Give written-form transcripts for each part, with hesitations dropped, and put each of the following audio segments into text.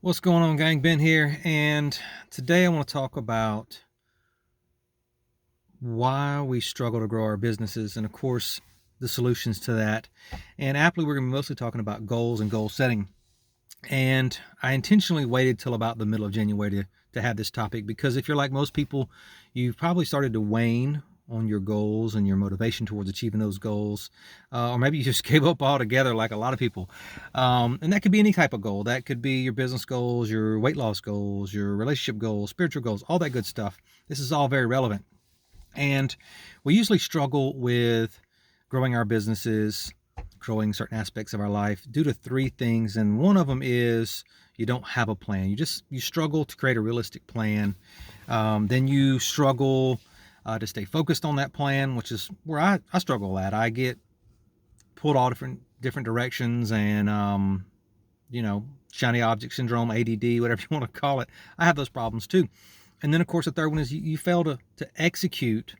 What's going on, gang? Ben here, and today I want to talk about why we struggle to grow our businesses and, of course, the solutions to that. And aptly, we're going to be mostly talking about goals and goal setting. And I intentionally waited till about the middle of January to have this topic because if you're like most people, you've probably started to wane on your goals and your motivation towards achieving those goals. Or maybe you just gave up altogether like a lot of people. And that could be any type of goal. That could be your business goals, your weight loss goals, your relationship goals, spiritual goals, all that good stuff. This is all very relevant. And we usually struggle with growing our businesses, growing certain aspects of our life due to three things. And one of them is you don't have a plan. You struggle to create a realistic plan. Then you struggle to stay focused on that plan, which is where I struggle at. I get pulled all different directions and, shiny object syndrome, ADD, whatever you want to call it. I have those problems too. And then, of course, the third one is you fail to execute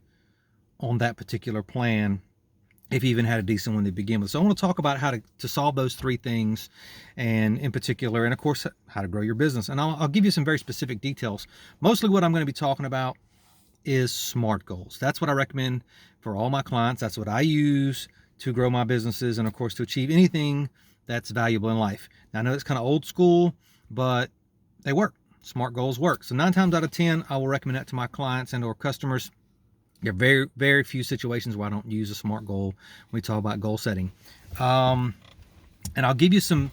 on that particular plan if you even had a decent one to begin with. So I want to talk about how to solve those three things, and in particular, and of course, how to grow your business. And I'll give you some very specific details. Mostly what I'm going to be talking about is SMART goals. That's what I recommend for all my clients. That's what I use to grow my businesses and, of course, to achieve anything that's valuable in life. Now, I know it's kind of old school, but they work. SMART goals work. So 9 times out of 10, I will recommend that to my clients and or customers. There are very, very few situations where I don't use a SMART goal when we talk about goal setting. And I'll give you some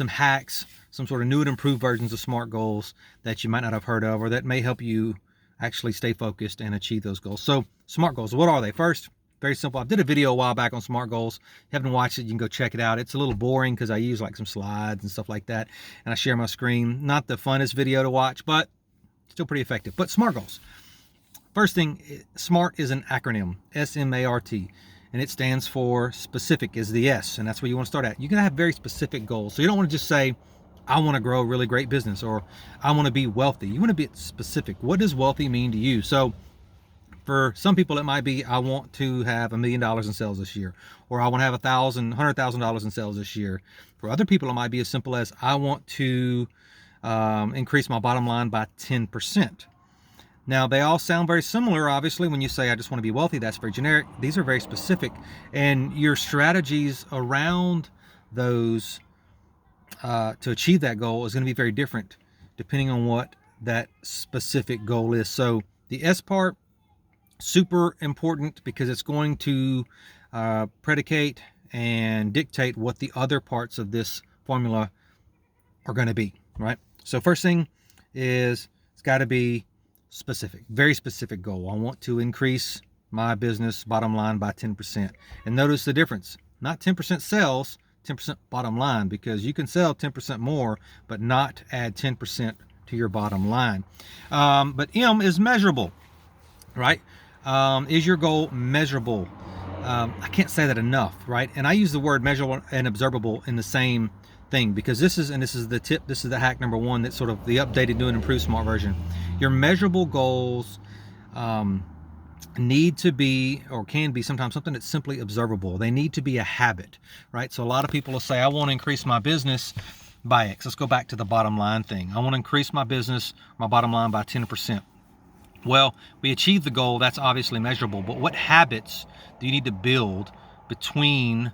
hacks, some sort of new and improved versions of SMART goals that you might not have heard of, or that may help you actually stay focused and achieve those goals. So SMART goals, what are they? First, very simple. I did a video a while back on SMART goals. If you haven't watched it, you can go check it out. It's a little boring because I use like some slides and stuff like that, and I share my screen. Not the funnest video to watch, but still pretty effective. But SMART goals. First thing, SMART is an acronym, S-M-A-R-T, and it stands for specific is the S, and that's where you want to start at. You can have very specific goals. So you don't want to just say, I want to grow a really great business, or I want to be wealthy. You want to be specific. What does wealthy mean to you? So for some people, it might be, I want to have $1 million in sales this year, or I want to have $100,000 in sales this year. For other people, it might be as simple as, I want to increase my bottom line by 10%. Now, they all sound very similar. Obviously, when you say, I just want to be wealthy, that's very generic. These are very specific. And your strategies around those to achieve that goal is going to be very different depending on what that specific goal is. So the S part, super important because it's going to predicate and dictate what the other parts of this formula are going to be, right? So first thing is, it's got to be specific, very specific goal. I want to increase my business bottom line by 10%. And notice the difference, not 10% sales, 10% bottom line, because you can sell 10% more, but not add 10% to your bottom line. But M is measurable, right? Is your goal measurable? I can't say that enough, right? And I use the word measurable and observable in the same thing, because this is the tip, this is the hack number one, that's sort of the updated, new and improved SMART version. Your measurable goals need to be, or can be sometimes, something that's simply observable. They need to be a habit, right? So a lot of people will say, I want to increase my business by X. Let's go back to the bottom line thing. I want to increase my business, my bottom line by 10%. Well, we achieve the goal, that's obviously measurable, but what habits do you need to build between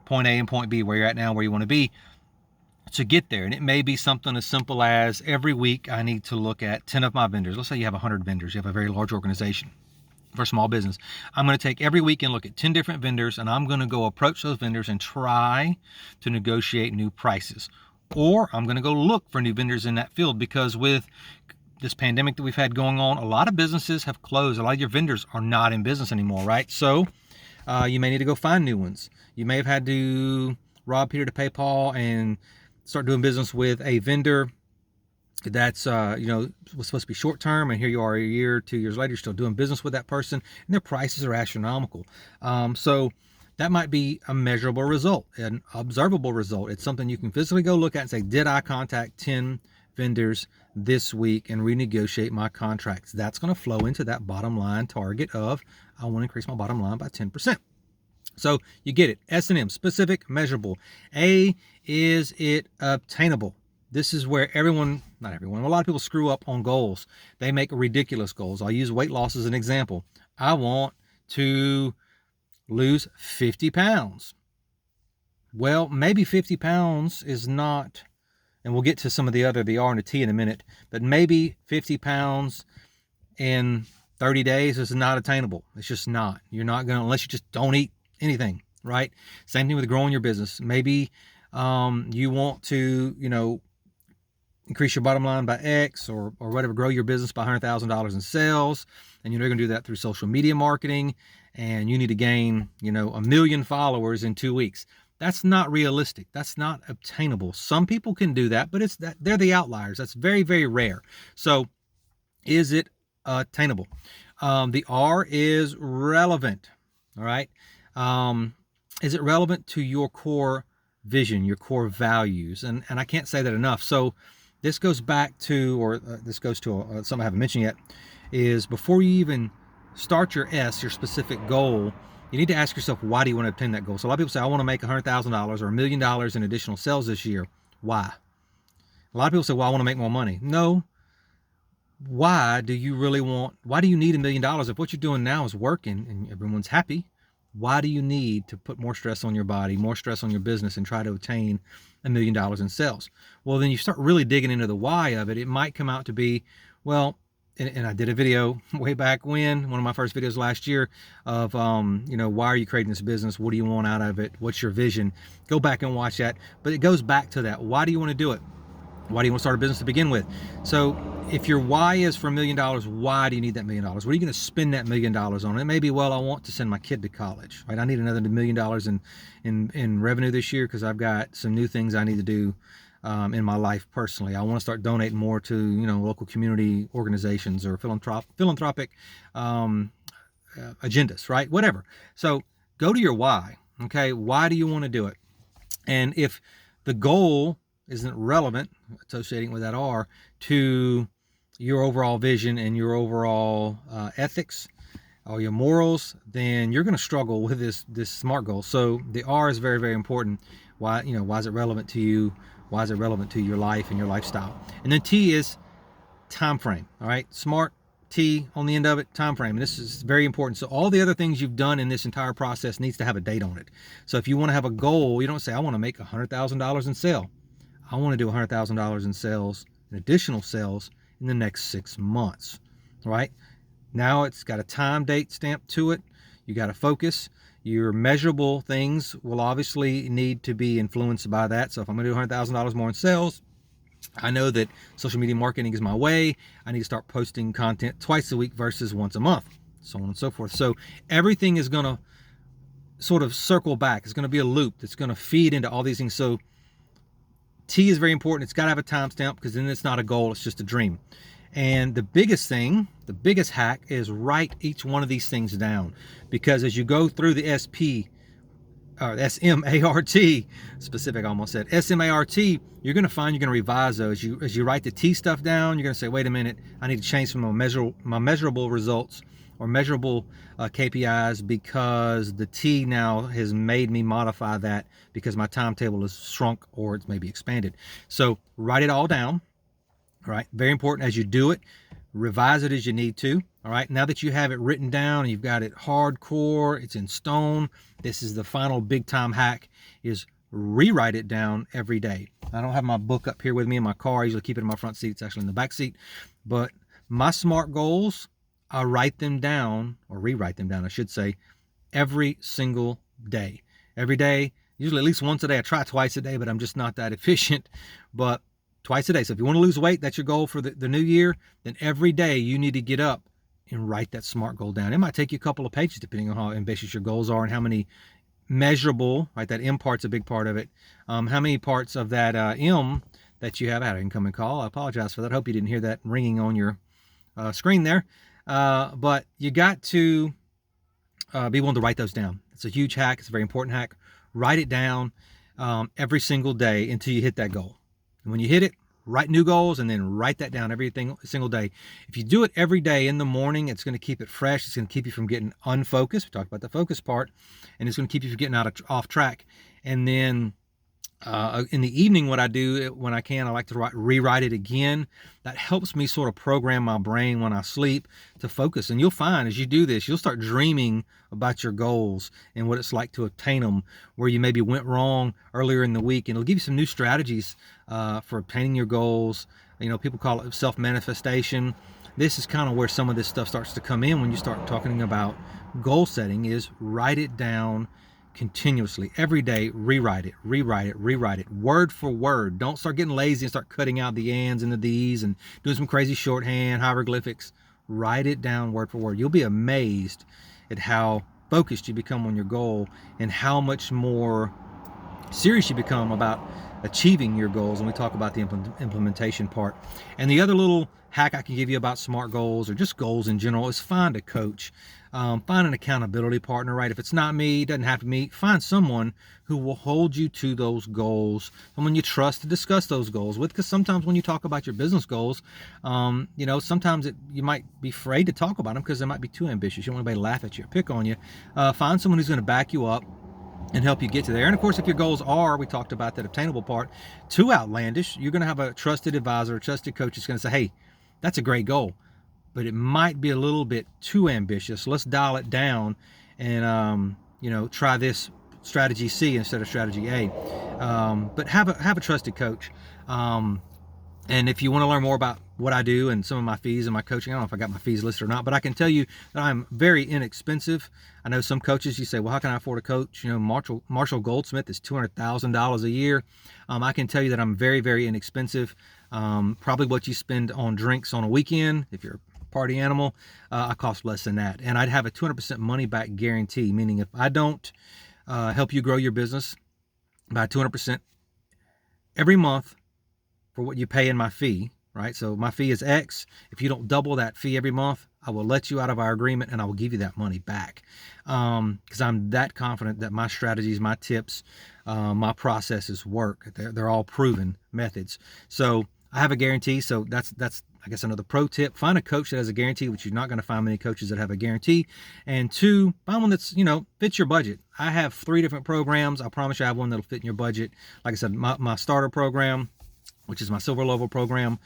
point A and point B, where you're at now, where you want to be, to get there? And it may be something as simple as, every week I need to look at 10 of my vendors. Let's say you have 100 vendors, you have a very large organization. For a small business, I'm going to take every week and look at 10 different vendors, and I'm going to go approach those vendors and try to negotiate new prices. Or I'm going to go look for new vendors in that field, because with this pandemic that we've had going on, a lot of businesses have closed. A lot of your vendors are not in business anymore, right? So you may need to go find new ones. You may have had to rob Peter to pay Paul and start doing business with a vendor that's was supposed to be short term, and here you are a year, 2 years later, you're still doing business with that person, and their prices are astronomical. So that might be a measurable result, an observable result. It's something you can physically go look at and say, did I contact 10 vendors this week and renegotiate my contracts? That's going to flow into that bottom line target of, I want to increase my bottom line by 10%. So you get it. S and M, specific, measurable. A, is it obtainable? this is where not everyone, a lot of people screw up on goals. They make ridiculous goals. I'll use weight loss as an example. I want to lose 50 pounds. Well, maybe 50 pounds is not, and we'll get to some of the R and the T in a minute, but maybe 50 pounds in 30 days is not attainable. It's just not. You're not going to, unless you just don't eat anything, right? Same thing with growing your business. Maybe you want to, increase your bottom line by X or whatever, grow your business by $100,000 in sales. And you're going to do that through social media marketing. And you need to gain, 1 million followers in 2 weeks. That's not realistic. That's not obtainable. Some people can do that, but they're the outliers. That's very, very rare. So is it attainable? The R is relevant. All right. Is it relevant to your core vision, your core values? And I can't say that enough. So this goes back to, this goes to something I haven't mentioned yet, is before you even start your your specific goal, you need to ask yourself, why do you want to obtain that goal? So a lot of people say, I want to make $100,000 or $1 million in additional sales this year. Why? A lot of people say, well, I want to make more money. No. Why do you need $1 million if what you're doing now is working and everyone's happy? Why do you need to put more stress on your body, more stress on your business, and try to attain $1 million in sales? Well, then you start really digging into the why of it. It might come out to be, well, and I did a video way back when, one of my first videos last year of, why are you creating this business? What do you want out of it? What's your vision? Go back and watch that. But it goes back to that. Why do you want to do it? Why do you want to start a business to begin with? So if your why is for $1 million, why do you need that $1 million? What are you going to spend that $1 million on? It may be, well, I want to send my kid to college, right? I need another $1 million in revenue this year because I've got some new things I need to do in my life personally. I want to start donating more to, local community organizations or philanthropic agendas, right? Whatever. So go to your why. Okay. Why do you want to do it? And if the goal isn't relevant, associating with that R, to your overall vision and your overall ethics or your morals, then you're going to struggle with this SMART goal. So the R is very, very important. Why is it relevant to you? Why is it relevant to your life and your lifestyle? And then T is time frame. All right, SMART, T on the end of it, time frame. And this is very important. So all the other things you've done in this entire process needs to have a date on it. So if you want to have a goal, you don't say, I want to make $100,000 in sale. I want to do $100,000 in sales, in additional sales in the next 6 months, right? Now it's got a time date stamp to it. You got to focus. Your measurable things will obviously need to be influenced by that. So if I'm going to do $100,000 more in sales, I know that social media marketing is my way. I need to start posting content twice a week versus once a month, so on and so forth. So everything is going to sort of circle back. It's going to be a loop that's going to feed into all these things. So T is very important. It's got to have a timestamp because then it's not a goal, it's just a dream. And the biggest hack is write each one of these things down, because as you go through the SMART, specific, I almost said SMART, you're going to find you're going to revise those. As you write the T stuff down, you're going to say, wait a minute, I need to change some of my measurable results or measurable KPIs, because the T now has made me modify that because my timetable has shrunk or it's maybe expanded. So write it all down. All right, very important. As you do it, revise it as you need to. All right, now that you have it written down and you've got it hardcore, it's in stone, this is the final big time hack, is rewrite it down every day. I don't have my book up here with me in my car. I usually keep it in my front seat. It's actually in the back seat. But my SMART goals, I write them down, or rewrite them down, I should say, every single day. Every day, usually at least once a day. I try twice a day, but I'm just not that efficient. But twice a day. So if you want to lose weight, that's your goal for the new year, then every day you need to get up and write that SMART goal down. It might take you a couple of pages depending on how ambitious your goals are and how many measurable, right? That M part's a big part of it. How many parts of that M that you have. I had an incoming call. I apologize for that. I hope you didn't hear that ringing on your screen there. But you got to be willing to write those down. It's a huge hack. It's a very important hack. Write it down every single day until you hit that goal. And when you hit it, write new goals and then write that down every single day. If you do it every day in the morning, it's going to keep it fresh. It's going to keep you from getting unfocused. We talked about the focus part, and it's going to keep you from getting off track. And then In the evening, what I do when I can, I like to rewrite it again. That helps me sort of program my brain when I sleep to focus. And you'll find as you do this, you'll start dreaming about your goals and what it's like to obtain them, where you maybe went wrong earlier in the week. And it'll give you some new strategies for obtaining your goals. People call it self-manifestation. This is kind of where some of this stuff starts to come in when you start talking about goal setting, is write it down continuously every day. Rewrite it word for word. Don't start getting lazy and start cutting out the ands and the these and doing some crazy shorthand hieroglyphics. Write it down word for word. You'll be amazed at how focused you become on your goal and how much more serious you become about achieving your goals. And we talk about the implementation part. And the other little hack I can give you about SMART goals, or just goals in general, is find a coach. Find an accountability partner, right? If it's not me, it doesn't have to be me. Find someone who will hold you to those goals, someone you trust to discuss those goals with. Because sometimes when you talk about your business goals, sometimes you might be afraid to talk about them because they might be too ambitious. You don't want anybody to laugh at you or pick on you. Find someone who's going to back you up and help you get to there. And of course, if your goals are, we talked about that obtainable part, too outlandish, you're going to have a trusted advisor, a trusted coach that's going to say, hey, that's a great goal, but it might be a little bit too ambitious. Let's dial it down and, try this strategy C instead of strategy A. But have a trusted coach. And if you want to learn more about what I do and some of my fees and my coaching, I don't know if I got my fees listed or not, but I can tell you that I'm very inexpensive. I know some coaches, you say, well, how can I afford a coach? Marshall Goldsmith is $200,000 a year. I can tell you that I'm very, very inexpensive. Probably what you spend on drinks on a weekend, if you're a party animal, I cost less than that. And I'd have a 200% money back guarantee, meaning if I don't help you grow your business by 200% every month, for what you pay in my fee, right? So my fee is X. If you don't double that fee every month, I will let you out of our agreement and I will give you that money back. Because I'm that confident that my strategies, my tips, my processes work. They're all proven methods. So I have a guarantee. So that's I guess another pro tip. Find a coach that has a guarantee, which you're not going to find many coaches that have a guarantee. And two, find one that's, fits your budget. I have 3 different programs. I promise you I have one that'll fit in your budget. Like I said, my starter program, which is my silver level program,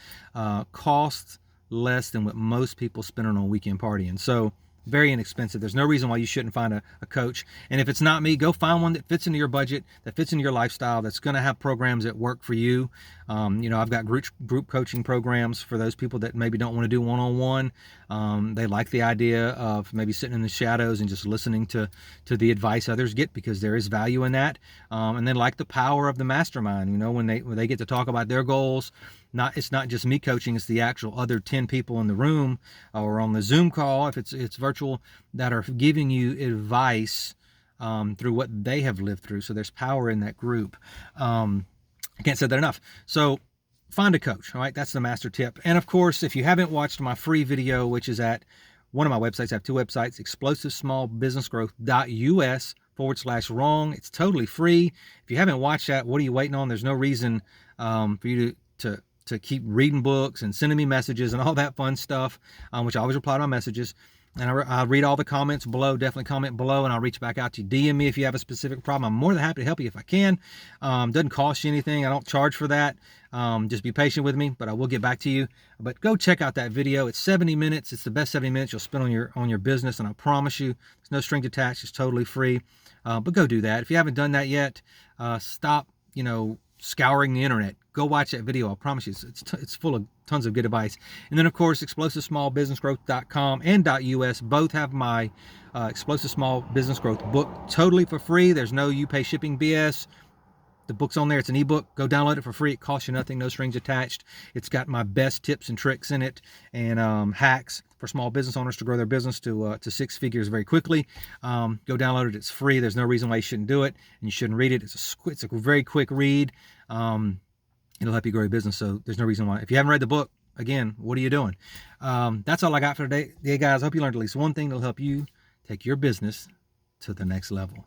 costs less than what most people spend on a weekend partying. So very inexpensive. There's no reason why you shouldn't find a coach. And if it's not me, go find one that fits into your budget, that fits into your lifestyle, that's going to have programs that work for you. I've got group coaching programs for those people that maybe don't want to do one-on-one. They like the idea of maybe sitting in the shadows and just listening to the advice others get, because there is value in that. And then like the power of the mastermind, when they get to talk about their goals. It's not just me coaching, it's the actual other 10 people in the room or on the Zoom call, if it's virtual, that are giving you advice through what they have lived through. So there's power in that group. I can't say that enough. So find a coach, all right? That's the master tip. And of course, if you haven't watched my free video, which is at one of my websites, I have 2 websites, explosivesmallbusinessgrowth.us/wrong. It's totally free. If you haven't watched that, what are you waiting on? There's no reason for you to keep reading books and sending me messages and all that fun stuff, which I always reply to my messages. And I read all the comments below. Definitely comment below and I'll reach back out to you. DM me if you have a specific problem. I'm more than happy to help you if I can. Doesn't cost you anything. I don't charge for that. Just be patient with me, but I will get back to you. But go check out that video. It's 70 minutes. It's the best 70 minutes you'll spend on your business. And I promise you, there's no strings attached. It's totally free. But go do that. If you haven't done that yet, stop, scouring the internet. Go watch that video. I promise you, it's full of tons of good advice. And then, of course, explosivesmallbusinessgrowth.com and .us both have my Explosive Small Business Growth book totally for free. There's no you pay shipping BS. The book's on there. It's an ebook. Go download it for free. It costs you nothing. No strings attached. It's got my best tips and tricks in it, and hacks for small business owners to grow their business to 6 figures very quickly. Go download it. It's free. There's no reason why you shouldn't do it, and you shouldn't read it. It's a very quick read. It'll help you grow your business. So there's no reason why. If you haven't read the book, again, what are you doing? That's all I got for today, guys. I hope you learned at least one thing that'll help you take your business to the next level.